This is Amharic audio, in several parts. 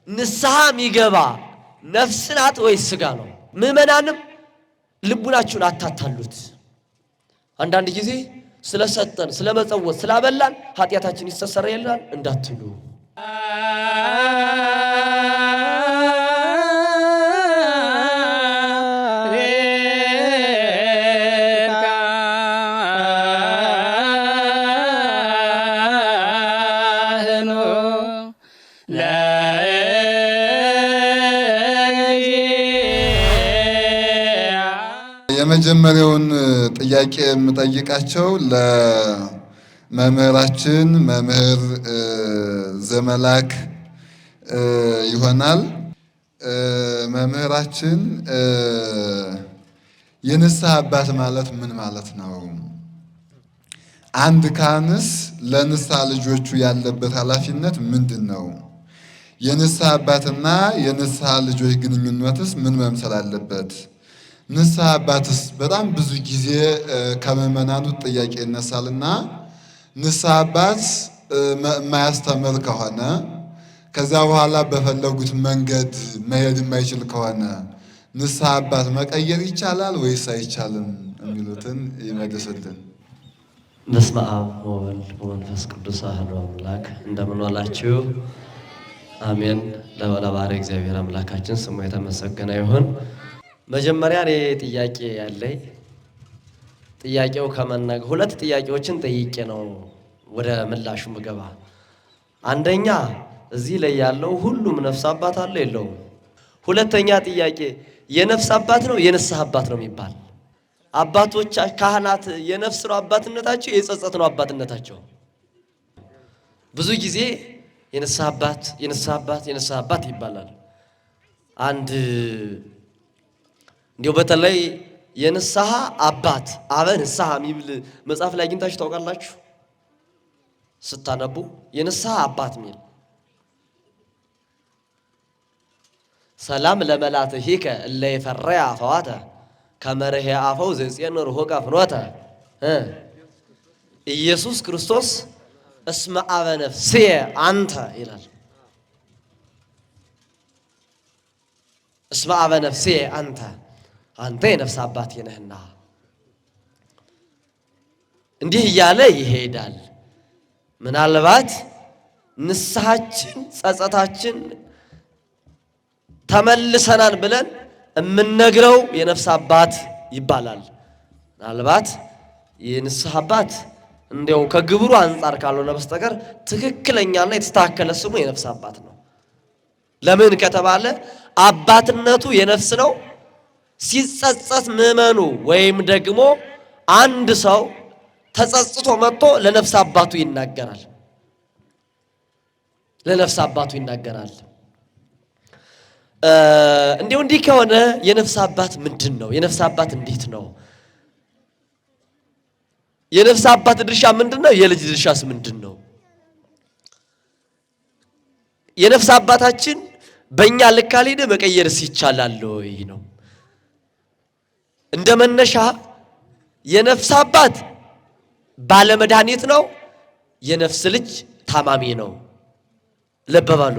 ንስሐ የሚገባ ነፍስ ናት ወይስ ሥጋ ነው? ምእመናንም ልቡናችሁን አታታሉት። አንዳንድ ጊዜ ስለሰጠን ስለመጸወት ስላበላን ኃጢአታችን ይስተሰርይልናል እንዳትሉ። የመጀመሪያውን ጥያቄ የምጠይቃቸው ለመምህራችን መምህር ዘመላክ ይሆናል። መምህራችን የንስሐ አባት ማለት ምን ማለት ነው? አንድ ካህንስ ለንስሐ ልጆቹ ያለበት ኃላፊነት ምንድን ነው? የንስሐ አባትና የንስሐ ልጆች ግንኙነትስ ምን መምሰል አለበት? ንስሐ አባትስ በጣም ብዙ ጊዜ ከምዕመናኑ ጥያቄ ይነሳልና ንስሐ አባት የማያስተምር ከሆነ ከዚያ በኋላ በፈለጉት መንገድ መሄድ የማይችል ከሆነ ንስሐ አባት መቀየር ይቻላል ወይስ አይቻልም የሚሉትን ይመልስልን። በስመ አብ ወወልድ ወመንፈስ ቅዱስ አሐዱ አምላክ። እንደምን ዋላችሁ? አሜን። ለባሕርይ እግዚአብሔር አምላካችን ስሙ የተመሰገነ ይሁን። መጀመሪያ እኔ ጥያቄ ያለኝ ጥያቄው ሁለት ጥያቄዎችን ጠይቄ ነው ወደ ምላሹ ምገባ። አንደኛ እዚህ ላይ ያለው ሁሉም ነፍስ አባት አለ የለውም? ሁለተኛ ጥያቄ የነፍስ አባት ነው የንስሐ አባት ነው የሚባል? አባቶች ካህናት የነፍስ ነው አባትነታቸው የጸጸት ነው አባትነታቸው? ብዙ ጊዜ የንስሐ አባት የንስሐ አባት የንስሐ አባት ይባላል። አንድ እንዲሁ በተለይ የንስሐ አባት አበ ንስሐ የሚል መጽሐፍ ላይ አግኝታችሁ ታውቃላችሁ? ስታነቡ የንስሐ አባት የሚል ሰላም ለመላትሂከ እለ ይፈርያ ፈዋተ ከመርሄ አፈው ዘጽየን ርሆቀ ፍኖተ ኢየሱስ ክርስቶስ እስመ አበ ነፍስየ አንተ ይላል። እስመ አበ ነፍስየ አንተ አንተ የነፍስ አባቴ ነህና እንዲህ እያለ ይሄዳል። ምናልባት ንስሐችን ጸጸታችን ተመልሰናል ብለን የምንነግረው የነፍስ አባት ይባላል። ምናልባት የንስሐ አባት እንዲያው ከግብሩ አንጻር ካልሆነ በስተቀር ትክክለኛና የተስተካከለ ስሙ የነፍስ አባት ነው። ለምን ከተባለ አባትነቱ የነፍስ ነው። ሲጸጸት ምእመኑ ወይም ደግሞ አንድ ሰው ተጸጽቶ መጥቶ ለነፍስ አባቱ ይናገራል። ለነፍስ አባቱ ይናገራል። እንዲህ ከሆነ የነፍስ አባት ምንድን ነው? የነፍስ አባት እንዴት ነው? የነፍስ አባት ድርሻ ምንድን ነው? የልጅ ድርሻስ ምንድን ነው? የነፍስ አባታችን በእኛ ልክ ካልሄደ መቀየርስ ይቻላል ወይ ነው። እንደ መነሻ የነፍስ አባት ባለመድኃኒት ነው። የነፍስ ልጅ ታማሚ ነው። ልብ በሉ።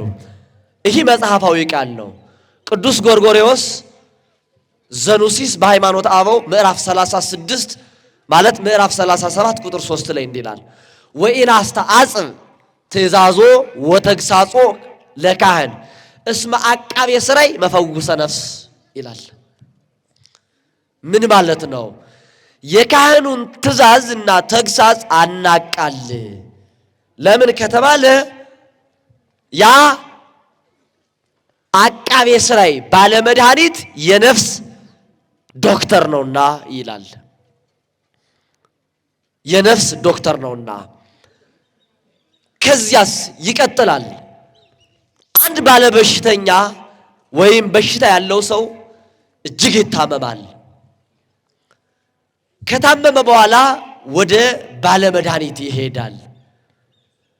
ይህ መጽሐፋዊ ቃል ነው። ቅዱስ ጎርጎርዮስ ዘኑሲስ በሃይማኖተ አበው ምዕራፍ 36 ማለት ምዕራፍ 37 ቁጥር 3 ላይ እንዲህ ይላል፣ ወኢናስተአጽብ ትእዛዞ ወተግሳጾ ለካህን እስመ አቃቤ ሥራይ መፈውሰ ነፍስ ይላል። ምን ማለት ነው? የካህኑን ትእዛዝና ተግሳጽ አናቃል። ለምን ከተባለ ያ አቃቤ ሥራይ ባለመድኃኒት የነፍስ ዶክተር ነውና ይላል። የነፍስ ዶክተር ነውና። ከዚያስ ይቀጥላል። አንድ ባለበሽተኛ ወይም በሽታ ያለው ሰው እጅግ ይታመማል። ከታመመ በኋላ ወደ ባለመድኃኒት ይሄዳል።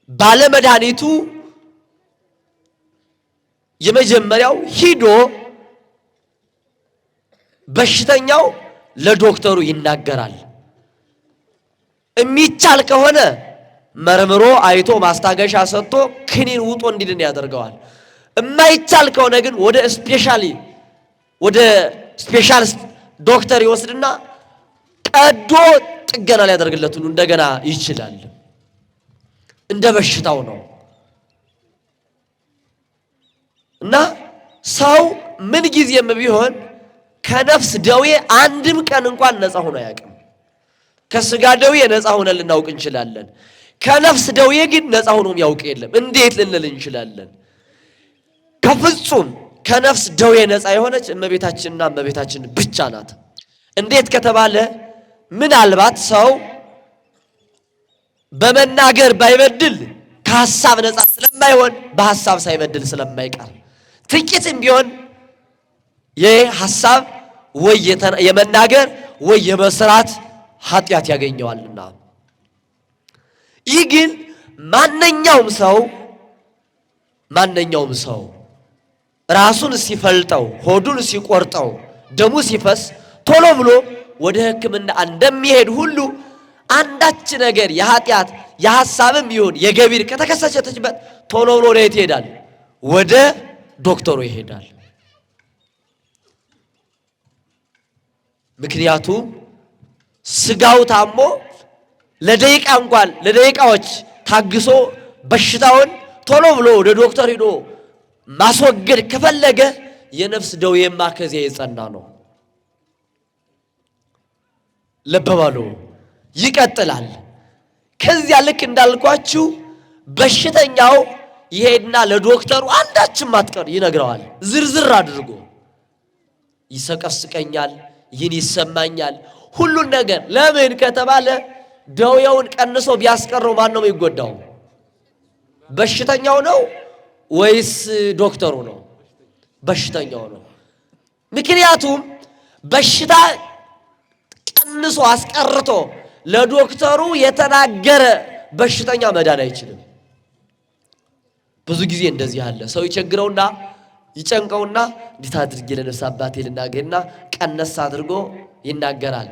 ባለመድኃኒቱ የመጀመሪያው ሂዶ በሽተኛው ለዶክተሩ ይናገራል። የሚቻል ከሆነ መርምሮ አይቶ ማስታገሻ ሰጥቶ ክኒን ውጦ እንዲድን ያደርገዋል። የማይቻል ከሆነ ግን ወደ ስፔሻሊስት ዶክተር ይወስድና ቀዶ ጥገና ሊያደርግለት ሁሉ እንደገና ይችላል። እንደ በሽታው ነው። እና ሰው ምን ጊዜም ቢሆን ከነፍስ ደዌ አንድም ቀን እንኳን ነፃ ሆኖ አያውቅም። ከስጋ ደዌ ነፃ ሆነን ልናውቅ እንችላለን። ከነፍስ ደዌ ግን ነፃ ሆኖ የሚያውቅ የለም። እንዴት ልንል እንችላለን? ከፍጹም ከነፍስ ደዌ ነፃ የሆነች እመቤታችንና እመቤታችን ብቻ ናት። እንዴት ከተባለ ምናልባት ሰው በመናገር ባይበድል ከሐሳብ ነፃ ስለማይሆን በሐሳብ ሳይበድል ስለማይቀር ጥቂትም ቢሆን የሐሳብ ወይ የመናገር ወይ የመስራት ኃጢአት ያገኘዋልና። ይህ ግን ማንኛውም ሰው ራሱን ሲፈልጠው ሆዱን ሲቆርጠው ደሙ ሲፈስ ቶሎ ብሎ ወደ ሕክምና እንደሚሄድ ሁሉ አንዳች ነገር የኃጢአት የሐሳብም ይሁን የገቢር ከተከሰተችበት ቶሎ ብሎ ወዴት ይሄዳል? ወደ ዶክተሩ ይሄዳል። ምክንያቱም ስጋው ታሞ ለደቂቃዎች ታግሶ በሽታውን ቶሎ ብሎ ወደ ዶክተር ሄዶ ማስወገድ ከፈለገ የነፍስ ደዌማ ከዚያ የጸና ነው። ልብ በሉ። ይቀጥላል። ከዚያ ልክ እንዳልኳችሁ በሽተኛው ይሄድና ለዶክተሩ አንዳችም አትቀር ይነግረዋል። ዝርዝር አድርጎ ይሰቀስቀኛል፣ ይህን ይሰማኛል፣ ሁሉን ነገር። ለምን ከተባለ ደዌውን ቀንሶ ቢያስቀረው ማን ነው የሚጎዳው? በሽተኛው ነው ወይስ ዶክተሩ ነው? በሽተኛው ነው። ምክንያቱም በሽታ ቀንሶ አስቀርቶ ለዶክተሩ የተናገረ በሽተኛ መዳን አይችልም። ብዙ ጊዜ እንደዚህ አለ። ሰው ይቸግረውና ይጨንቀውና እንዴት አድርጌ ለነፍስ አባቴ ልናገርና ቀነስ አድርጎ ይናገራል።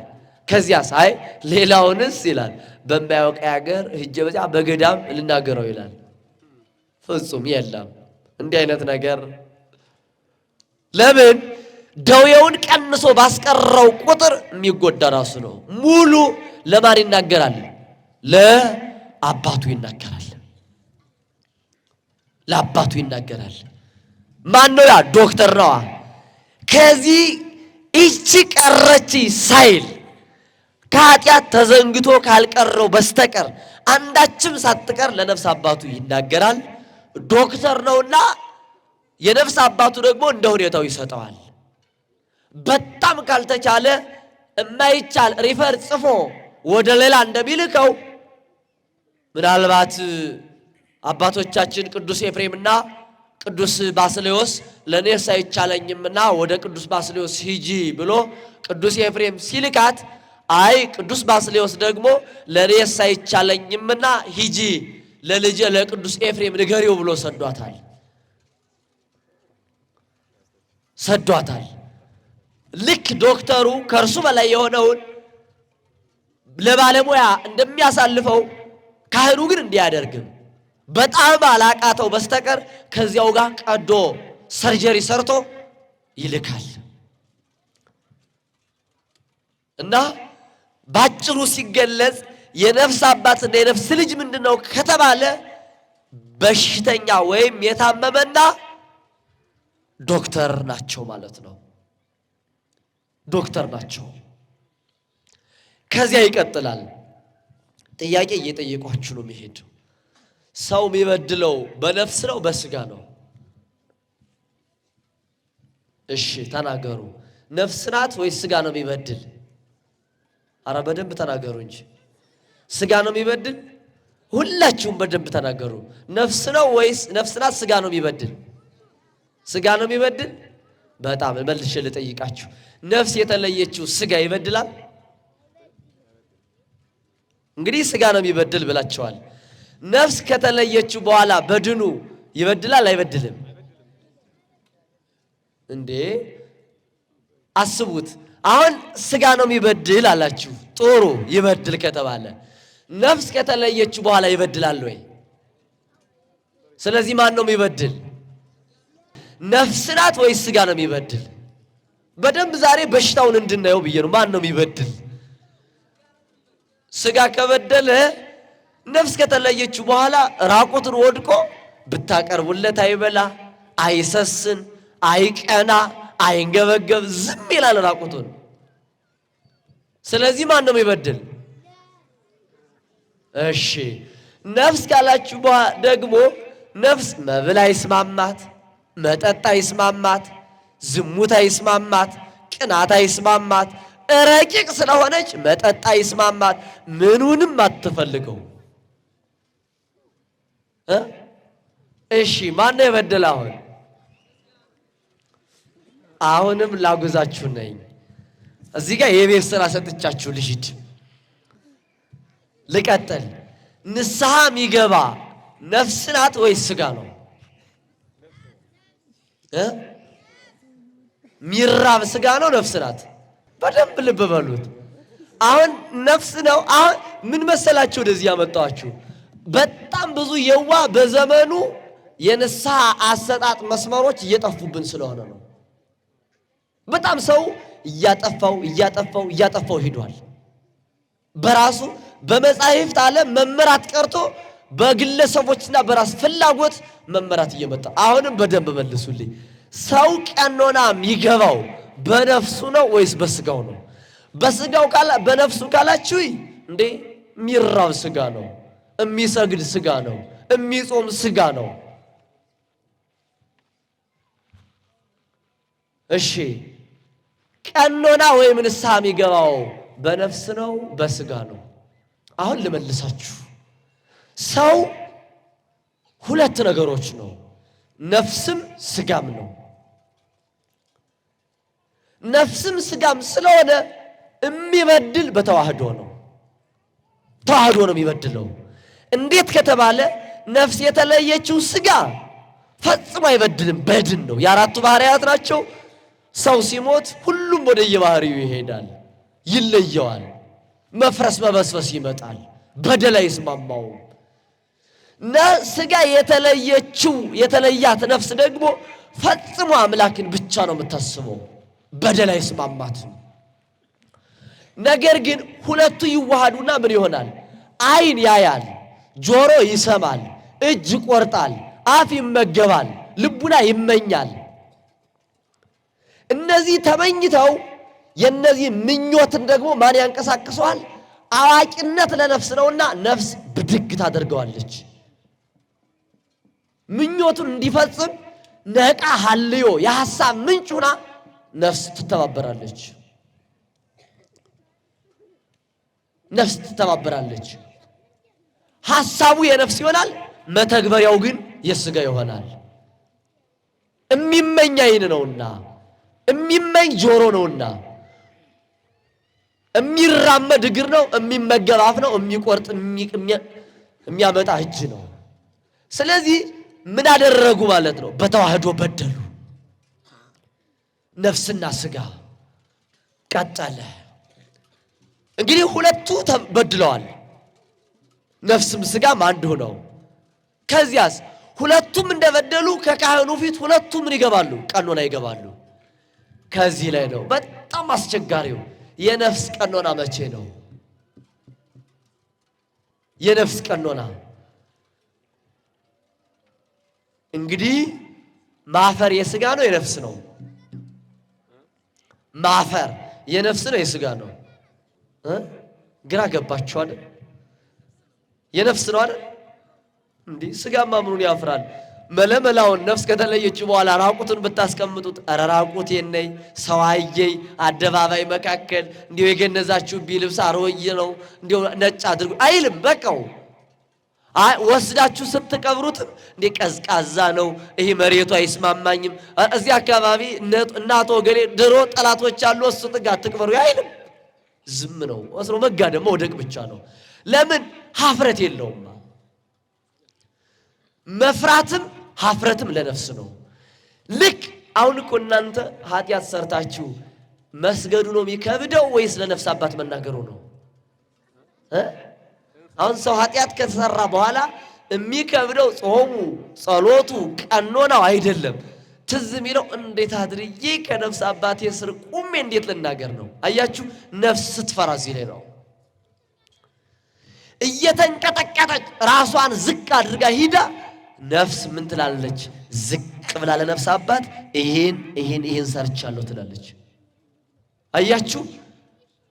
ከዚያስ አይ ሌላውንስ ይላል በማያውቅ ሀገር ሂጄ በዚያ በገዳም ልናገረው ይላል። ፍጹም የለም እንዲህ አይነት ነገር። ለምን? ደዌውን ቀንሶ ባስቀረው ቁጥር የሚጎዳ ራሱ ነው። ሙሉ ለማን ይናገራል? ለአባቱ ይናገራል። ለአባቱ ይናገራል። ማን ነው? ያ ዶክተር ነዋ። ከዚህ እቺ ቀረች ሳይል ከኃጢአት ተዘንግቶ ካልቀረው በስተቀር አንዳችም ሳትቀር ለነፍስ አባቱ ይናገራል። ዶክተር ነውና የነፍስ አባቱ ደግሞ እንደ ሁኔታው ይሰጠዋል። በጣም ካልተቻለ የማይቻል ሪፈር ጽፎ ወደ ሌላ እንደሚልከው ምናልባት አባቶቻችን ቅዱስ ኤፍሬምና ቅዱስ ባስልዮስ ለኔስ አይቻለኝምና ወደ ቅዱስ ባስልዮስ ሂጂ ብሎ ቅዱስ ኤፍሬም ሲልካት፣ አይ ቅዱስ ባስልዮስ ደግሞ ለኔስ አይቻለኝምና ሂጂ ለልጄ ለቅዱስ ኤፍሬም ንገሪው ብሎ ሰዷታል። ልክ ዶክተሩ ከእርሱ በላይ የሆነውን ለባለሙያ እንደሚያሳልፈው ካህኑ ግን እንዲያደርግም በጣም አላቃተው በስተቀር ከዚያው ጋር ቀዶ ሰርጀሪ ሰርቶ ይልካል። እና ባጭሩ ሲገለጽ የነፍስ አባትና የነፍስ ልጅ ምንድነው ከተባለ በሽተኛ ወይም የታመመና ዶክተር ናቸው ማለት ነው። ዶክተር ናቸው። ከዚያ ይቀጥላል። ጥያቄ እየጠየቋችሁ ነው መሄድ። ሰው የሚበድለው በነፍስ ነው በስጋ ነው? እሺ ተናገሩ። ነፍስ ናት ወይስ ስጋ ነው የሚበድል? አረ በደንብ ተናገሩ እንጂ። ስጋ ነው የሚበድል? ሁላችሁም በደንብ ተናገሩ። ነፍስ ነው ወይስ ነፍስ ናት? ስጋ ነው የሚበድል? ስጋ ነው የሚበድል? በጣም መልሼ ልጠይቃችሁ። ነፍስ የተለየችው ስጋ ይበድላል? እንግዲህ ስጋ ነው የሚበድል ብላችኋል። ነፍስ ከተለየችው በኋላ በድኑ ይበድላል አይበድልም? እንዴ አስቡት። አሁን ስጋ ነው የሚበድል አላችሁ። ጥሩ ይበድል ከተባለ ነፍስ ከተለየችው በኋላ ይበድላል ወይ? ስለዚህ ማን ነው የሚበድል? ነፍስ ናት ወይስ ስጋ ነው የሚበድል? በደንብ ዛሬ በሽታውን እንድናየው ብዬ ነው። ማን ነው የሚበድል? ስጋ ከበደለ ነፍስ ከተለየችው በኋላ ራቁትን ወድቆ ብታቀርቡለት አይበላ፣ አይሰስን፣ አይቀና፣ አይንገበገብ፣ ዝም ይላል ራቁቱን። ስለዚህ ማን ነው የሚበድል? እሺ ነፍስ ካላችሁ ደግሞ ነፍስ መብል አይስማማት፣ መጠጥ አይስማማት፣ ዝሙት አይስማማት፣ ቅናት አይስማማት፣ ረቂቅ ስለሆነች መጠጥ አይስማማት፣ ምኑንም አትፈልገው። እሺ ማን ነው የበደለ? አሁንም ላጉዛችሁ ነኝ። እዚህ ጋር የቤት ስራ ሰጥቻችሁ ልሂድ፣ ልቀጥል። ንስሐ የሚገባ ነፍስ ናት ወይስ ስጋ ነው? ሚራብ ስጋ ነው ነፍስ ናት? በደንብ ልብ በሉት። አሁን ነፍስ ነው። አሁን ምን መሰላችሁ ወደዚህ ያመጣኋችሁ? በጣም ብዙ የዋ በዘመኑ የንስሐ አሰጣጥ መስመሮች እየጠፉብን ስለሆነ ነው። በጣም ሰው እያጠፋው ሂዷል። በራሱ በመጻሕፍት ዓለም መመራት ቀርቶ በግለሰቦችና በራስ ፍላጎት መመራት እየመጣ። አሁንም በደንብ መልሱልኝ። ሰው ቀኖና የሚገባው በነፍሱ ነው ወይስ በስጋው ነው? በነፍሱ ካላችሁ እንዴ የሚራብ ስጋ ነው፣ የሚሰግድ ስጋ ነው፣ የሚጾም ስጋ ነው። እሺ ቀኖና ወይም ንስሐ የሚገባው በነፍስ ነው በስጋ ነው? አሁን ልመልሳችሁ። ሰው ሁለት ነገሮች ነው፣ ነፍስም ስጋም ነው። ነፍስም ስጋም ስለሆነ የሚበድል በተዋህዶ ነው። ተዋህዶ ነው የሚበድለው። እንዴት ከተባለ ነፍስ የተለየችው ስጋ ፈጽሞ አይበድልም፣ በድን ነው። የአራቱ ባህሪያት ናቸው። ሰው ሲሞት ሁሉም ወደ የባህሪው ይሄዳል፣ ይለየዋል። መፍረስ መበስበስ ይመጣል፣ በደል አይስማማውም። ስጋ የተለያት ነፍስ ደግሞ ፈጽሞ አምላክን ብቻ ነው የምታስበው፣ በደል አይስማማትም። ነገር ግን ሁለቱ ይዋሃዱና ምን ይሆናል? ዓይን ያያል፣ ጆሮ ይሰማል፣ እጅ ይቆርጣል፣ አፍ ይመገባል፣ ልቡና ይመኛል። እነዚህ ተመኝተው የነዚህ ምኞትን ደግሞ ማን ያንቀሳቅሰዋል? አዋቂነት ለነፍስ ነውና ነፍስ ብድግ ታደርገዋለች። ምኞቱን እንዲፈጽም ነቃ ሀልዮ የሐሳብ ምንጭ ሆና ነፍስ ትተባበራለች። ሐሳቡ የነፍስ ይሆናል፣ መተግበሪያው ግን የሥጋ ይሆናል። የሚመኝ ዓይን ነውና፣ የሚመኝ ጆሮ ነውና፣ የሚራመድ እግር ነው፣ የሚመገብ አፍ ነው፣ የሚቆርጥ የሚያመጣ እጅ ነው። ስለዚህ ምን አደረጉ ማለት ነው? በተዋህዶ በደሉ። ነፍስና ስጋ ቀጠለ። እንግዲህ ሁለቱ ተበድለዋል፣ ነፍስም ስጋም አንድ ሆነው። ከዚያስ ሁለቱም እንደበደሉ ከካህኑ ፊት ሁለቱም ምን ይገባሉ? ቀኖና ይገባሉ። ከዚህ ላይ ነው በጣም አስቸጋሪው። የነፍስ ቀኖና መቼ ነው? የነፍስ ቀኖና እንግዲህ ማፈር የሥጋ ነው የነፍስ ነው? ማፈር የነፍስ ነው የሥጋ ነው? ግራ ገባችሁ አይደል? የነፍስ ነው አይደል? እንዴ ሥጋማ ምኑን ያፍራል? መለመላውን ነፍስ ከተለየች በኋላ ራቁትን ብታስቀምጡት ኧረ ራቁቴን ነኝ ሰው አየኝ አደባባይ መካከል እንዲሁ የገነዛችሁብኝ ልብስ አሮጌ ነው እንዲሁ ነጭ አድርጉ አይልም። በቃው ወስዳችሁ ስትቀብሩትም እንዴ ቀዝቃዛ ነው፣ ይሄ መሬቱ አይስማማኝም፣ እዚህ አካባቢ እናቶ ገሌ ድሮ ጠላቶች አሉ እሱ ጥጋ አትቅበሩ አይልም። ዝም ነው። ወስሮ መጋደም መውደቅ ብቻ ነው። ለምን? ሀፍረት የለውም። መፍራትም ሀፍረትም ለነፍስ ነው። ልክ አሁን እኮ እናንተ ኃጢአት ሰርታችሁ መስገዱ ነው የሚከብደው ወይስ ለነፍስ አባት መናገሩ ነው? አሁን ሰው ኃጢአት ከተሰራ በኋላ የሚከብደው ጾሙ፣ ጸሎቱ፣ ቀኖናው አይደለም። ትዝ የሚለው እንዴት አድርጌ ከነፍስ አባቴ ስር ቁሜ እንዴት ልናገር ነው። አያችሁ ነፍስ ስትፈራ እዚህ ላይ ነው። እየተንቀጠቀጠች ራሷን ዝቅ አድርጋ ሂዳ ነፍስ ምን ትላለች? ዝቅ ብላ ለነፍስ አባት ይሄን ሰርቻለሁ ትላለች። አያችሁ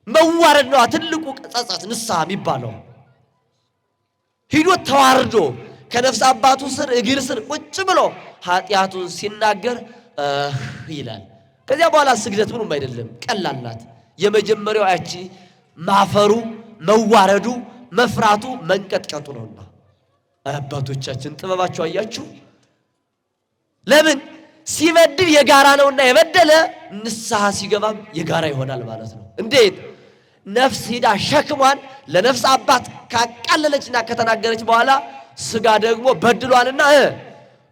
መዋረድ ነው ትልቁ ጸጸት ንስሐ የሚባለው። ሂዶ ተዋርዶ ከነፍስ አባቱ ስር እግር ስር ቁጭ ብሎ ኃጢአቱን ሲናገር ይላል። ከዚያ በኋላ ስግደት ምንም አይደለም፣ ቀላል ናት። የመጀመሪያው ያቺ ማፈሩ፣ መዋረዱ፣ መፍራቱ፣ መንቀጥቀጡ ነውና አባቶቻችን ጥበባቸው አያችሁ። ለምን ሲበድል የጋራ ነውና የበደለ ንስሐ ሲገባም የጋራ ይሆናል ማለት ነው። እንዴት? ነፍስ ሂዳ ሸክሟን ለነፍስ አባት ካቃለለችና ከተናገረች በኋላ ስጋ ደግሞ በድሏልና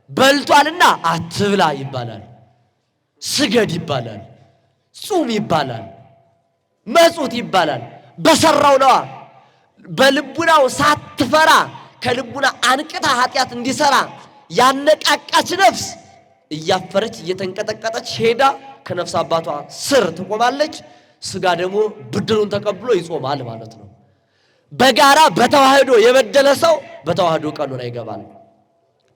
በልቷልና አትብላ ይባላል፣ ስገድ ይባላል፣ ጹም ይባላል፣ መጹት ይባላል። በሰራው ነዋ። በልቡናው ሳትፈራ ከልቡና አንቅታ ኃጢአት እንዲሰራ ያነቃቃች ነፍስ እያፈረች እየተንቀጠቀጠች ሄዳ ከነፍስ አባቷ ስር ትቆማለች። ስጋ ደግሞ ብድሩን ተቀብሎ ይጾማል ማለት ነው። በጋራ በተዋህዶ የበደለ ሰው በተዋህዶ ቀኑን ይገባል።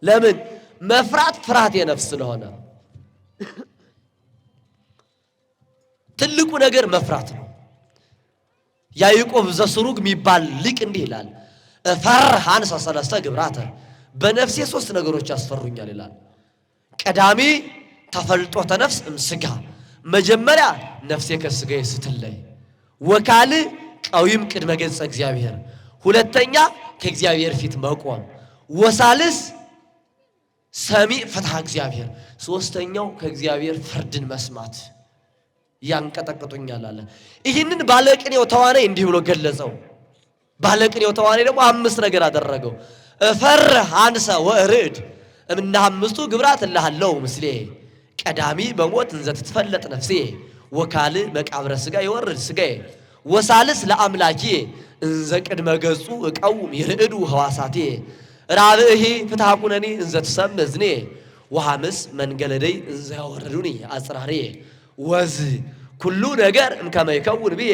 ለምን? መፍራት ፍርሃት የነፍስ ስለሆነ ትልቁ ነገር መፍራት ነው። ያዕቆብ ዘስሩግ የሚባል ሊቅ እንዲህ ይላል፣ እፈርህ አንሰ ሰለስተ ግብራተ፣ በነፍሴ 3 ነገሮች ያስፈሩኛል ይላል። ቀዳሚ ተፈልጦተ ነፍስ እምስጋ፣ መጀመሪያ ነፍሴ ከስጋዬ ስትለይ፣ ወካል ቀዊም ቅድመ ገጸ እግዚአብሔር፣ ሁለተኛ ከእግዚአብሔር ፊት መቆም፣ ወሳልስ ሰሚዕ ፍትሐ እግዚአብሔር፣ ሶስተኛው ከእግዚአብሔር ፍርድን መስማት ያንቀጠቅጡኛል አለ። ይህንን ባለቅኔው ተዋናይ እንዲህ ብሎ ገለጸው። ባለቅኔው ተዋናይ ደግሞ 5 ነገር አደረገው። እፈርህ አንሰ ወእርድ እምነ 5ቱ ግብራት እልሃለሁ ምስሌ፣ ቀዳሚ በሞት እንዘ ትትፈለጥ ነፍሴ፣ ወካል መቃብረ ሥጋ ይወርድ ሥጋዬ፣ ወሳልስ ለአምላኬ እንዘ ቅድመ ገጹ እቀውም ይርዕዱ ሕዋሳቴ፣ ራብዕሂ ፍትሐ ኩነኔ እንዘ ትሰምዕ እዝኔ፣ ወሐምስ መንገለደይ እንዘ ያወርዱኒ አጽራሬ፣ ወዝ ኩሉ ነገር እምከመ ይከውን ብዬ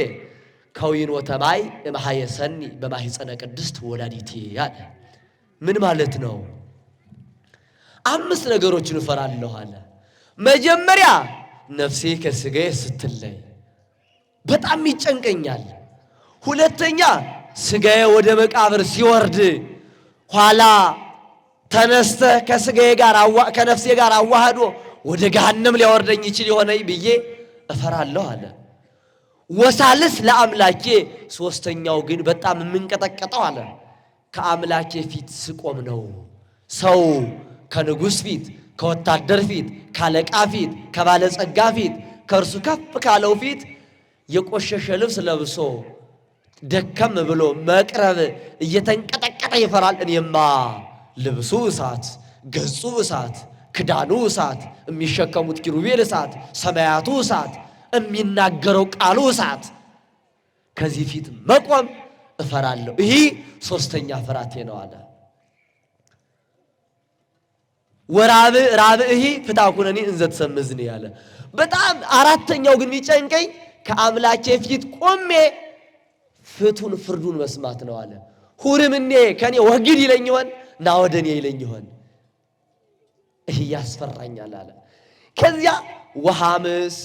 ከዊን ወተማይ እምሃየሰኒ በማኅፀነ ቅድስት ወላዲቴ አለ። ምን ማለት ነው? 5 ነገሮችን እፈራለሁ አለ። መጀመሪያ ነፍሴ ከሥጋዬ ስትለይ በጣም ይጨንቀኛል። ሁለተኛ ሥጋዬ ወደ መቃብር ሲወርድ ኋላ ተነስተ ከነፍሴ ጋር አዋህዶ ወደ ገሃነም ሊያወርደኝ ይችል ይሆነኝ ብዬ እፈራለሁ አለ። ወሳልስ ለአምላኬ፣ ሶስተኛው ግን በጣም የምንቀጠቀጠው አለ ከአምላኬ ፊት ስቆም ነው። ሰው ከንጉሥ ፊት፣ ከወታደር ፊት፣ ካለቃ ፊት፣ ከባለጸጋ ፊት፣ ከእርሱ ከፍ ካለው ፊት የቆሸሸ ልብስ ለብሶ ደከም ብሎ መቅረብ እየተንቀጠቀጠ ይፈራል። እኔማ ልብሱ እሳት፣ ገጹ እሳት፣ ክዳኑ እሳት፣ የሚሸከሙት ኪሩቤል እሳት፣ ሰማያቱ እሳት፣ የሚናገረው ቃሉ እሳት፣ ከዚህ ፊት መቆም እፈራለሁ። ይህ 3ኛ ፍራቴ ነው አለ። ራብዕሂ ፍትሐ ኩነኔ እንዘ ትሰምዕ እዝኔ ያለ። በጣም 4ኛው ግን የሚጨንቀኝ ከአምላኬ ፊት ቆሜ ፍርዱን መስማት ነው አለ። ሁርምኔ ከኔ ወግድ ይለኝ ይሆን ና ወደኔ ይለኝ ይሆን? ይህ ያስፈራኛል አለ። ከዚያ ወሐምስ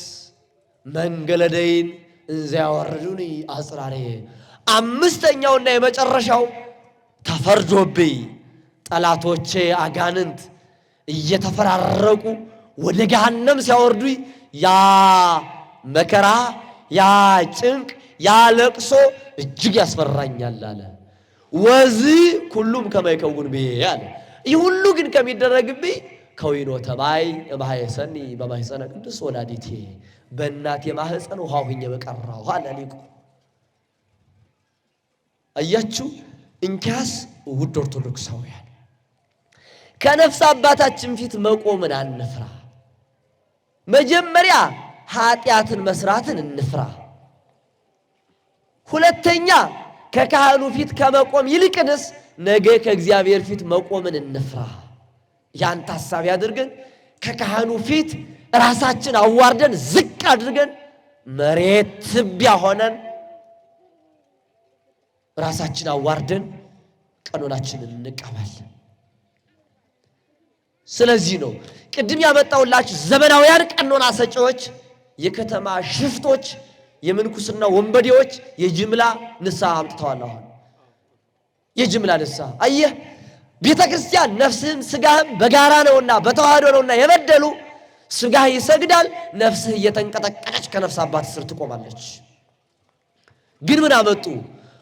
መንገለደይን እንዘ ያወርዱኒ አጽራሬ፣ 5ኛውና የመጨረሻው ተፈርዶብኝ ጠላቶቼ አጋንንት እየተፈራረቁ ወደ ገሃነም ሲያወርዱኝ ያ መከራ፣ ያ ጭንቅ፣ ያ ለቅሶ እጅግ ያስፈራኛል አለ። ወዚህ ሁሉም ከመይከውን ብዬ አለ። ይህ ሁሉ ግን ከሚደረግብኝ ከዊኖ ተማይ እምሃየሰኒ በማኅፀነ ቅድስት ወላዲቴ፣ በእናቴ ማኅፀን ውሃ ሁኜ በቀረሁ አለ ሊቁ። አያችሁ እንኪያስ ውድ ኦርቶዶክሳውያን ከነፍስ አባታችን ፊት መቆምን አንፍራ። መጀመሪያ ኃጢአትን መስራትን እንፍራ። ሁለተኛ ከካህኑ ፊት ከመቆም ይልቅንስ ነገ ከእግዚአብሔር ፊት መቆምን እንፍራ። ያን ታሳቢ አድርገን ከካህኑ ፊት ራሳችን አዋርደን ዝቅ አድርገን መሬት ትቢያ ሆነን ራሳችን አዋርደን ቀኖናችንን እንቀበል። ስለዚህ ነው ቅድም ያመጣውላችሁ ዘመናውያን ቀኖና ሰጪዎች የከተማ ሽፍቶች የምንኩስና ወንበዴዎች የጅምላ ንስሐ አምጥተዋል። አሁን የጅምላ ንስሐ አየህ፣ ቤተ ክርስቲያን ነፍስህም ስጋህም በጋራ ነውና በተዋህዶ ነውና የበደሉ ስጋህ ይሰግዳል፣ ነፍስህ እየተንቀጠቀጠች ከነፍስ አባት ስር ትቆማለች። ግን ምን አመጡ?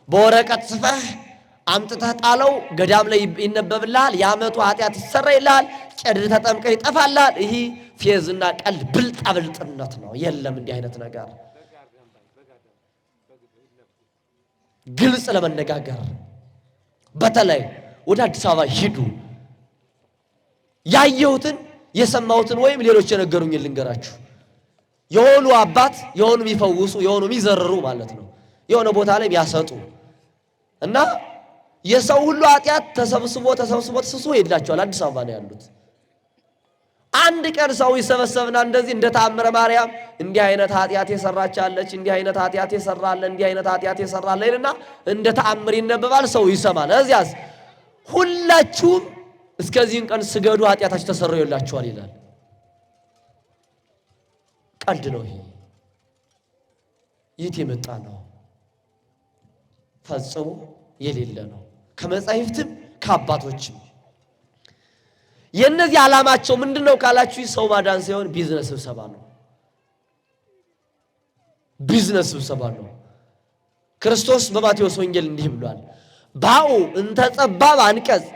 በወረቀት ጽፈህ አምጥተህ ጣለው፣ ገዳም ላይ ይነበብልሃል፣ የዓመቱ ኃጢአት ይሰረይልሃል፣ ጨድር ተጠምቀህ ይጠፋልሃል። ይህ ፌዝና ቀልድ ብልጣ ብልጥነት ነው። የለም እንዲህ አይነት ነገር። ግልጽ ለመነጋገር በተለይ ወደ አዲስ አበባ ሂዱ። ያየሁትን የሰማሁትን ወይም ሌሎች የነገሩኝን ልንገራችሁ። የሆኑ አባት የሆኑ የሚፈውሱ የሆኑ የሚዘርሩ ማለት ነው የሆነ ቦታ ላይ የሚያሰጡ እና የሰው ሁሉ ኃጢአት ተሰብስቦ ይሄድላቸዋል። አዲስ አበባ ነው ያሉት። አንድ ቀን ሰው ይሰበሰብና እንደዚህ እንደ ተአምረ ማርያም እንዲህ አይነት ኃጢአት የሰራቻለች እንዲህ አይነት ኃጢአት የሰራለ እንዲህ አይነት ኃጢአት የሰራለ ይልና እንደ ተአምር ይነበባል። ሰው ይሰማል። እዚያስ ሁላችሁም እስከዚህን ቀን ስገዱ ኃጢአታችሁ ተሰረዩላችኋል ይላል። ቀልድ ነው ይሄ። የት የመጣ ነው? ፈጽሞ የሌለ ነው። ከመጻሕፍትም ከአባቶችም የነዚህ ዓላማቸው ምንድነው ካላችሁ ሰው ማዳን ሳይሆን ቢዝነስ ስብሰባ ነው። ቢዝነስ ስብሰባ ነው። ክርስቶስ በማቴዎስ ወንጌል እንዲህ ብሏል፣ ባኡ እንተ ጸባብ አንቀጽ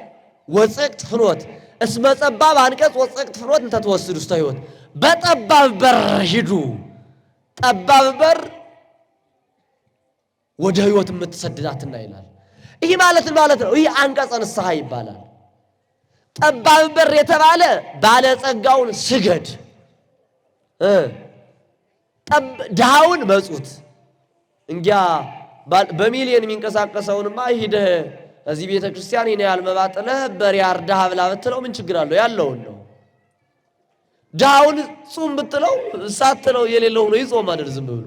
ወጽቅት ፍኖት እስመ ጸባብ አንቀጽ ወጽቅት ፍኖት እንተ ተወስዱ ውስተ ሕይወት። በጠባብ በር ሂዱ። ጠባብ በር ወደ ሕይወት የምትሰድዳትና ይላል። ይህ ማለት ነው። ይህ አንቀጸ ንስሐ ይባላል። ጠባብ በር የተባለ ባለጸጋውን ስገድ፣ ድሃውን መጹት። እንግዲያ በሚሊዮን የሚንቀሳቀሰውንማ ሂደህ እዚህ ቤተ ክርስቲያን ይሄን ያህል መባ ጥለህ በሬ አርደህ ብላ ብትለው ምን ችግር አለው? ያለውን ነው። ድሃውን ጹም ብትለው ሳትለው የሌለው ሆኖ ይጾማል ዝም ብሎ።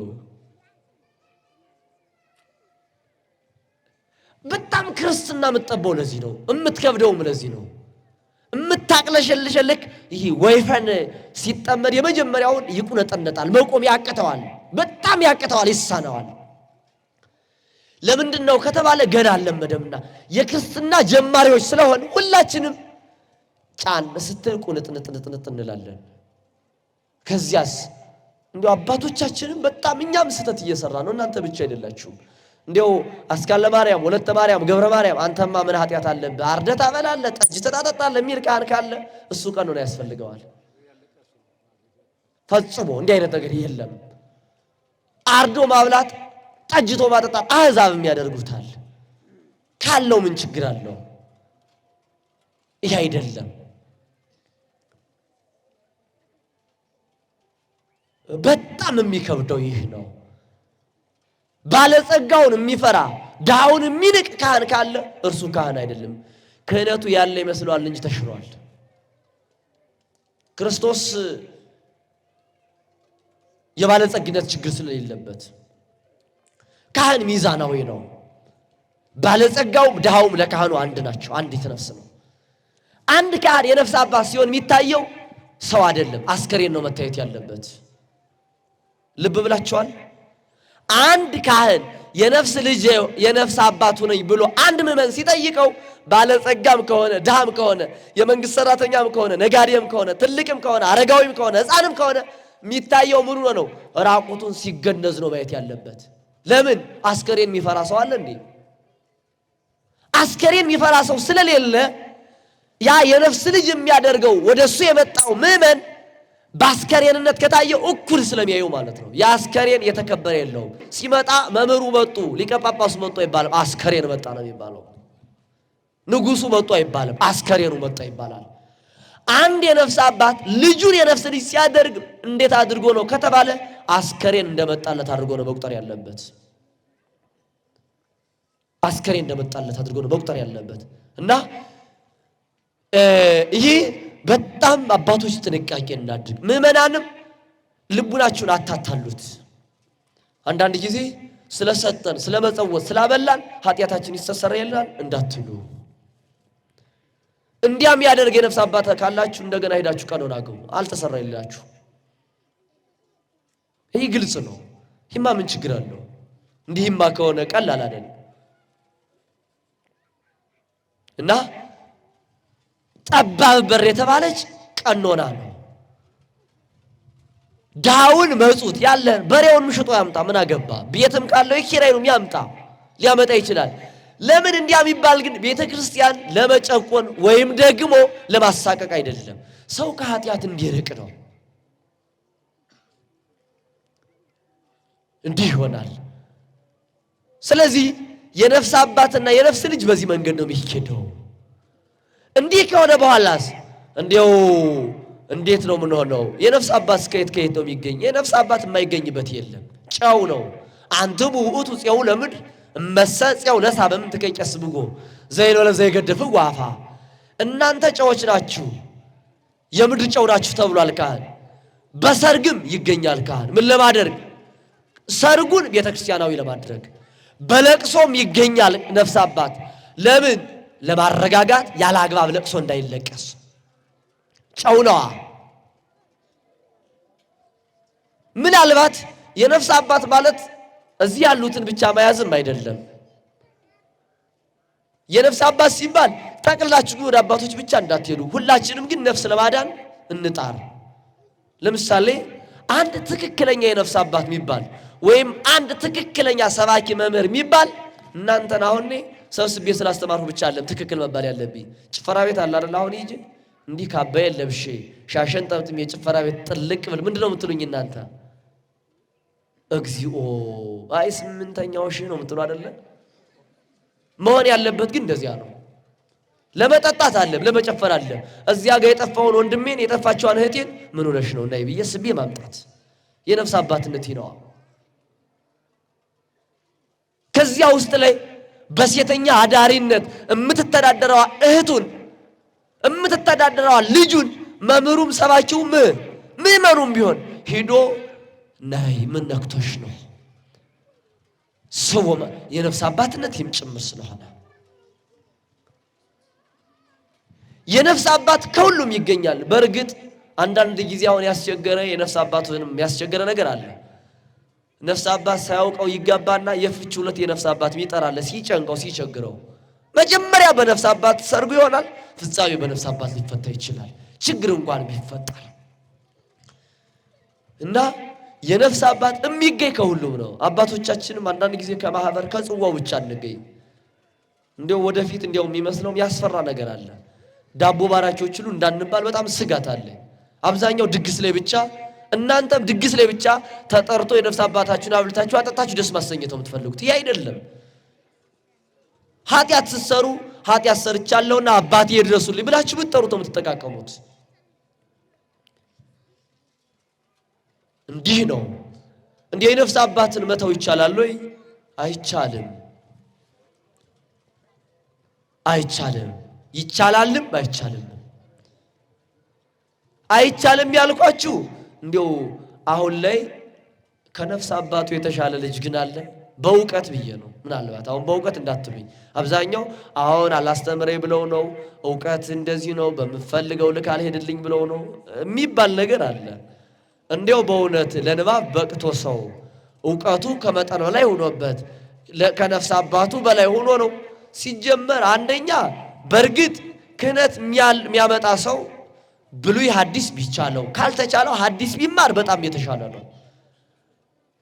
በጣም ክርስትና የምትጠበው ለዚህ ነው። የምትከብደውም ለዚህ ነው። የምታቅለሸልሸልክ ይሄ ወይፈን ሲጠመድ የመጀመሪያውን ይቁነጠነጣል፣ መቆም ያቅተዋል፣ በጣም ያቅተዋል፣ ይሳነዋል። ለምንድን ነው ከተባለ ገና አልለመደምና የክርስትና ጀማሪዎች ስለሆን ሁላችንም ጫን ስትል ቁንጥንጥንጥንጥ እንላለን። ከዚያስ እንዲያው አባቶቻችንም በጣም እኛም ስተት እየሰራ ነው። እናንተ ብቻ አይደላችሁም። እንዲያው አስካለ ማርያም፣ ወለተ ማርያም፣ ገብረ ማርያም አንተማ ምን ኃጢአት አለብህ? አርደህ ታበላለህ፣ ጠጅ ተጣጣለህ የሚል ካህን ካለ እሱ ቀኖና ያስፈልገዋል። ፈጽሞ እንዲህ አይነት ነገር የለም። አርዶ ማብላት ጠጅቶ ማጠጣት አሕዛብም ያደርጉታል። ካለው ምን ችግር አለው? ይህ አይደለም። በጣም የሚከብደው ይህ ነው። ባለጸጋውን የሚፈራ ድሃውን የሚንቅ ካህን ካለ እርሱ ካህን አይደለም። ክህነቱ ያለ ይመስለዋል እንጂ ተሽሯል። ክርስቶስ የባለጸግነት ችግር ስለሌለበት ካህን ሚዛናዊ ነው። ባለጸጋውም ድሃውም ለካህኑ አንድ ናቸው። አንዲት ነፍስ ነው። አንድ ካህን የነፍስ አባት ሲሆን የሚታየው ሰው አይደለም፣ አስከሬን ነው መታየት ያለበት። ልብ ብላችኋል? አንድ ካህን የነፍስ ልጅ የነፍስ አባቱ ነኝ ብሎ አንድ ምዕመን ሲጠይቀው ባለጸጋም ከሆነ ድሃም ከሆነ የመንግስት ሰራተኛም ከሆነ ነጋዴም ከሆነ ትልቅም ከሆነ አረጋዊም ከሆነ ሕፃንም ከሆነ የሚታየው ምኑ ነው? ራቁቱን ሲገነዝ ነው ማየት ያለበት። ለምን? አስከሬን የሚፈራ ሰው አለ እንዴ? አስከሬን የሚፈራ ሰው ስለሌለ ያ የነፍስ ልጅ የሚያደርገው ወደሱ የመጣው ምዕመን በአስከሬንነት ከታየው እኩል ስለሚያዩ ማለት ነው። የአስከሬን የተከበረ የለውም። ሲመጣ መምህሩ መጡ፣ ሊቀ ጳጳሱ መጡ አይባልም፣ አስከሬን መጣ ነው የሚባለው። ንጉሱ መጡ አይባልም፣ አስከሬኑ መጣ ይባላል። አንድ የነፍስ አባት ልጁን የነፍስ ልጅ ሲያደርግ እንዴት አድርጎ ነው ከተባለ አስከሬን እንደመጣለት አድርጎ ነው መቁጠር ያለበት። አስከሬን እንደመጣለት አድርጎ ነው መቁጠር ያለበት። እና ይህ በጣም አባቶች ጥንቃቄ እናድርግ። ምእመናንም ልቡናችሁን አታታሉት። አንዳንድ ጊዜ ስለሰጠን ስለመጸወት ስላበላን ኃጢአታችን ይስተሰርያል እንዳትሉ። እንዲያም ያደርግ የነፍስ አባት ካላችሁ እንደገና ሄዳችሁ ቀኖና ግቡ። አልተሰራይላችሁ። ይሄ ግልጽ ነው። ይህማ ምን ችግር አለው? እንዲህማ ከሆነ ቀላል አይደለም። እና ጠባብ በር የተባለች ቀኖና ነው። ዳውን መጹት ያለ በሬውን ምሽጦ ያምጣ፣ ምን አገባ? ቤትም ካለው የኪራዩን ያምጣ፣ ሊያመጣ ይችላል። ለምን እንዲያም ይባል ግን ቤተክርስቲያን ለመጨቆን ወይም ደግሞ ለማሳቀቅ አይደለም። ሰው ከኃጢአት እንዲርቅ ነው። እንዲህ ይሆናል። ስለዚህ የነፍስ አባትና የነፍስ ልጅ በዚህ መንገድ ነው የሚሄደው። እንዲህ ከሆነ በኋላስ እንዴው እንዴት ነው ምን ሆነው? የነፍስ አባት ከየት ነው የሚገኝ? የነፍስ አባት የማይገኝበት የለም። ጨው ነው። አንተሙ ውእቱ ፄው ለምድር እመሰጽው ለሳበም ተከንቀስ ብጎ ዘይሎ ለዘይገደፍ ዋፋ። እናንተ ጨዎች ናችሁ፣ የምድር ጨው ናችሁ ተብሏል ካህን። በሰርግም ይገኛል ካህን። ምን ለማድረግ? ሰርጉን ቤተክርስቲያናዊ ለማድረግ። በለቅሶም ይገኛል ነፍስ አባት። ለምን? ለማረጋጋት፣ ያለ አግባብ ለቅሶ እንዳይለቀስ። ጨው ነዋ። ምናልባት የነፍስ አባት ማለት እዚህ ያሉትን ብቻ መያዝም አይደለም። የነፍስ አባት ሲባል ጠቅላችሁ ወደ አባቶች ብቻ እንዳትሄዱ፣ ሁላችንም ግን ነፍስ ለማዳን እንጣር። ለምሳሌ አንድ ትክክለኛ የነፍስ አባት የሚባል ወይም አንድ ትክክለኛ ሰባኪ መምህር የሚባል እናንተን አሁን ሰብስቤ ስላስተማርሁ ብቻ አይደለም ትክክል መባል ያለብኝ። ጭፈራ ቤት አለ አይደል? አሁን ይጂ እንዲህ ካባዬ ለብሼ ሻሸን ጠምጥሜ የጭፈራ ቤት ጥልቅ ብል ምንድነው የምትሉኝ እናንተ? እግዚኦ አይ ስምንተኛው ሺህ ነው የምትሉ አይደለ? መሆን ያለበት ግን እንደዚያ ነው። ለመጠጣት አለ፣ ለመጨፈር አለ። እዚያ ጋር የጠፋውን ወንድሜን የጠፋቸዋን እህቴን ምን ሆነሽ ነው ናይ ብዬ ስቤ ማምጣት የነፍስ አባትነት ነው። ከዚያ ውስጥ ላይ በሴተኛ አዳሪነት የምትተዳደረዋ እህቱን የምትተዳደረዋ ልጁን መምህሩም ሰባኪውም ምዕመኑም ቢሆን ሄዶ ናይ ምን ነክቶሽ ነው ሰው የነፍስ አባትነት ጭምር ስለሆነ የነፍስ አባት ከሁሉም ይገኛል። በእርግጥ አንዳንድ ጊዜ አሁን ያስቸገረ የነፍስ አባቱንም ያስቸገረ ነገር አለ። ነፍስ አባት ሳያውቀው ይጋባና የፍች ሁለት የነፍስ አባት ይጠራል። ሲጨንቀው ሲቸግረው መጀመሪያ በነፍስ አባት ሰርጉ ይሆናል፣ ፍጻሜው በነፍስ አባት ሊፈታ ይችላል። ችግር እንኳን ቢፈጠር እና የነፍስ አባት የሚገኝ ከሁሉም ነው። አባቶቻችንም አንዳንድ ጊዜ ከማህበር ከጽዋው ብቻ እንገኝ። እንደው ወደፊት እንደው የሚመስለው ያስፈራ ነገር አለ። ዳቦ ባራኪዎች ሁሉ እንዳንባል በጣም ስጋት አለ። አብዛኛው ድግስ ላይ ብቻ እናንተም ድግስ ላይ ብቻ ተጠርቶ የነፍስ አባታችሁን አብልታችሁ አጠጣችሁ ደስ ማሰኘት ነው የምትፈልጉት። ይሄ አይደለም። ኃጢአት ስትሰሩ ኃጢአት ሰርቻለሁና አባቴ ይድረሱልኝ ብላችሁ ብትጠሩት ነው የምትጠቃቀሙት። እንዲህ ነው። እንዲህ የነፍስ አባትን መተው ይቻላል ወይ? አይቻልም። አይቻልም። ይቻላልም አይቻልም። አይቻልም ያልኳችሁ እንዲው አሁን ላይ ከነፍስ አባቱ የተሻለ ልጅ ግን አለ በእውቀት ብዬ ነው። ምናልባት አሁን በእውቀት እንዳትሉኝ። አብዛኛው አሁን አላስተምረኝ ብለው ነው፣ እውቀት እንደዚህ ነው፣ በምፈልገው ልክ አልሄድልኝ ብለው ነው የሚባል ነገር አለ። እንዲያው በእውነት ለንባብ በቅቶ ሰው እውቀቱ ከመጠን በላይ ሆኖበት ከነፍስ አባቱ በላይ ሆኖ ነው ሲጀመር። አንደኛ በእርግጥ ክህነት የሚያመጣ ሰው ብሉይ ሐዲስ ቢቻለው ካልተቻለው ሐዲስ ቢማር በጣም የተሻለ ነው።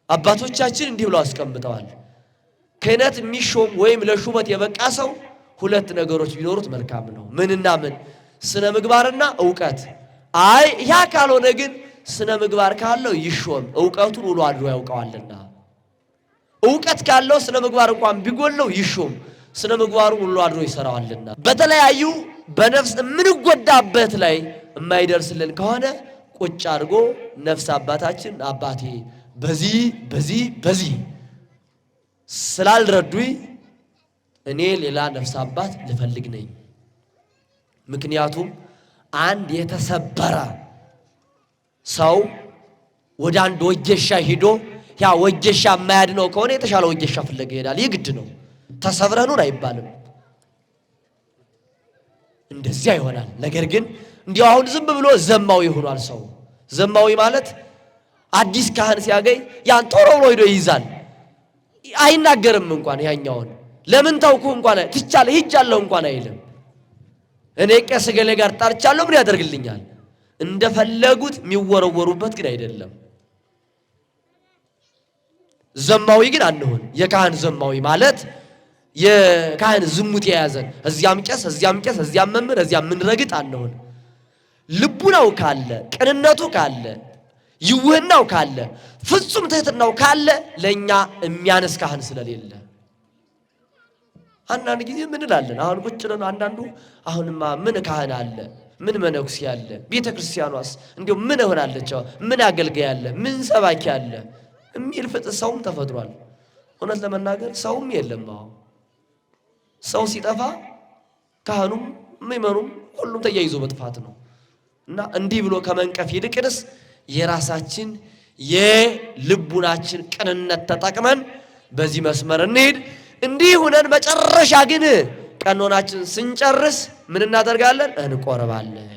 አባቶቻችን እንዲህ ብለው አስቀምጠዋል። ክህነት የሚሾም ወይም ለሹመት የበቃ ሰው ሁለት ነገሮች ቢኖሩት መልካም ነው። ምንና ምን? ስነ ምግባርና እውቀት። አይ ያ ካልሆነ ግን ስነ ምግባር ካለው ይሾም፣ እውቀቱን ውሎ አድሮ ያውቀዋልና። እውቀት ካለው ስነ ምግባር እንኳን ቢጎለው ይሾም፣ ስነ ምግባሩን ውሎ አድሮ ይሰራዋልና። በተለያዩ በነፍስ የምንጎዳበት ላይ የማይደርስልን ከሆነ ቁጭ አድርጎ ነፍስ አባታችን አባቴ በዚህ ስላልረዱኝ እኔ ሌላ ነፍስ አባት ልፈልግ ነኝ። ምክንያቱም አንድ የተሰበረ ሰው ወደ አንድ ወጌሻ ሂዶ ያ ወጌሻ የማያድነው ከሆነ የተሻለ ወጌሻ ፍለጋ ይሄዳል። ይህ ግድ ነው። ተሰብረህ ኑር አይባልም። እንደዚያ ይሆናል። ነገር ግን እንዲያው አሁን ዝም ብሎ ዘማዊ ሆኗል ሰው። ዘማዊ ማለት አዲስ ካህን ሲያገኝ ያን ቶሎ ብሎ ሄዶ ይይዛል። አይናገርም እንኳን ያኛውን ለምን ታውኩ እንኳን ትቻለህ ሂጃለሁ እንኳን አይልም። እኔ ቄስ ገሌ ጋር ጣርቻለሁ ምን ያደርግልኛል? እንደፈለጉት የሚወረወሩበት ግን አይደለም። ዘማዊ ግን አንሆን። የካህን ዘማዊ ማለት የካህን ዝሙት የያዘን እዚያም ቄስ እዚያም ቄስ እዚያም መምህር እዚያም ምንረግጥ አንሆን። ልቡናው ካለ ቅንነቱ ካለ ይውህናው ካለ ፍጹም ትህትናው ካለ ለኛ የሚያነስ ካህን ስለሌለ አንዳንድ ጊዜ ምን እንላለን? አሁን ቁጭ ብለን አንዳንዱ አሁንማ ምን ካህን አለ ምን መነኩሴ አለ ቤተክርስቲያኗስ እንዴው ምን ሆናለች ምን አገልጋይ አለ ምን ሰባኪ አለ የሚል ፍጥጥ ሰውም ተፈጥሯል። እውነት ለመናገር ሰውም የለም። አሁን ሰው ሲጠፋ ካህኑም ምእመኑም ሁሉም ተያይዞ መጥፋት ነው። እና እንዲህ ብሎ ከመንቀፍ ይልቅንስ የራሳችን የልቡናችን ቅንነት ተጠቅመን በዚህ መስመር እንሄድ። እንዲህ ሆነን መጨረሻ ግን ቀኖናችን ስንጨርስ ምን እናደርጋለን? እንቆርባለን።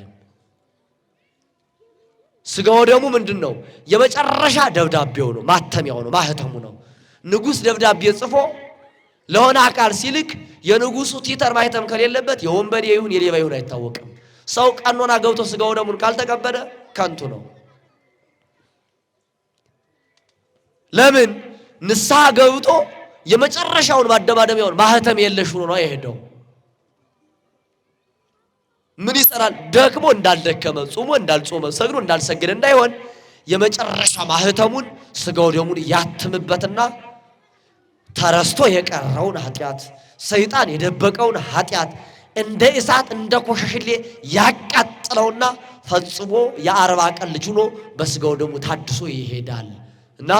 ስጋው ደግሞ ምንድነው? የመጨረሻ ደብዳቤው ነው፣ ማተሚያው ነው፣ ማህተሙ ነው። ንጉስ ደብዳቤ ጽፎ ለሆነ አካል ሲልክ የንጉሱ ቲተር ማህተም ከሌለበት የወንበዴ ይሁን የሌባ ይሁን አይታወቅም። ሰው ቀኖና ገብቶ ስጋው ደሙን ካልተቀበለ ከንቱ ነው። ለምን? ንስሐ ገብቶ የመጨረሻውን ማደማደሚያውን ማህተም የለሽ ሆኖ ነው የሄደው። ምን ይሰራል? ደክሞ እንዳልደከመ፣ ጾሞ እንዳልጾመ፣ ሰግዶ እንዳልሰገደ እንዳይሆን የመጨረሻ ማህተሙን ስጋው ደሙን ያትምበትና ተረስቶ የቀረውን ኃጢአት ሰይጣን የደበቀውን ኃጢአት እንደ እሳት እንደ ኮሸሽሌ ያቃጥለውና ፈጽሞ የ40 ቀን ልጅ ሆኖ በስጋው ደሙ ታድሶ ይሄዳል። እና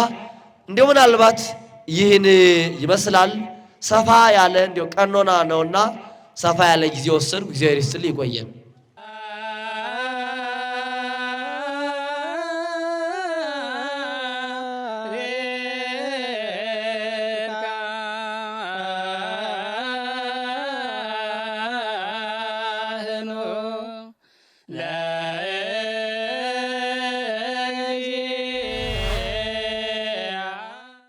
እንደው ምናልባት ይህን ይመስላል ሰፋ ያለ እንደው ቀኖና ነውና ሰፋ ያለ ጊዜ ወሰድኩ። እግዚአብሔር ይስጥልኝ። ይቆየን።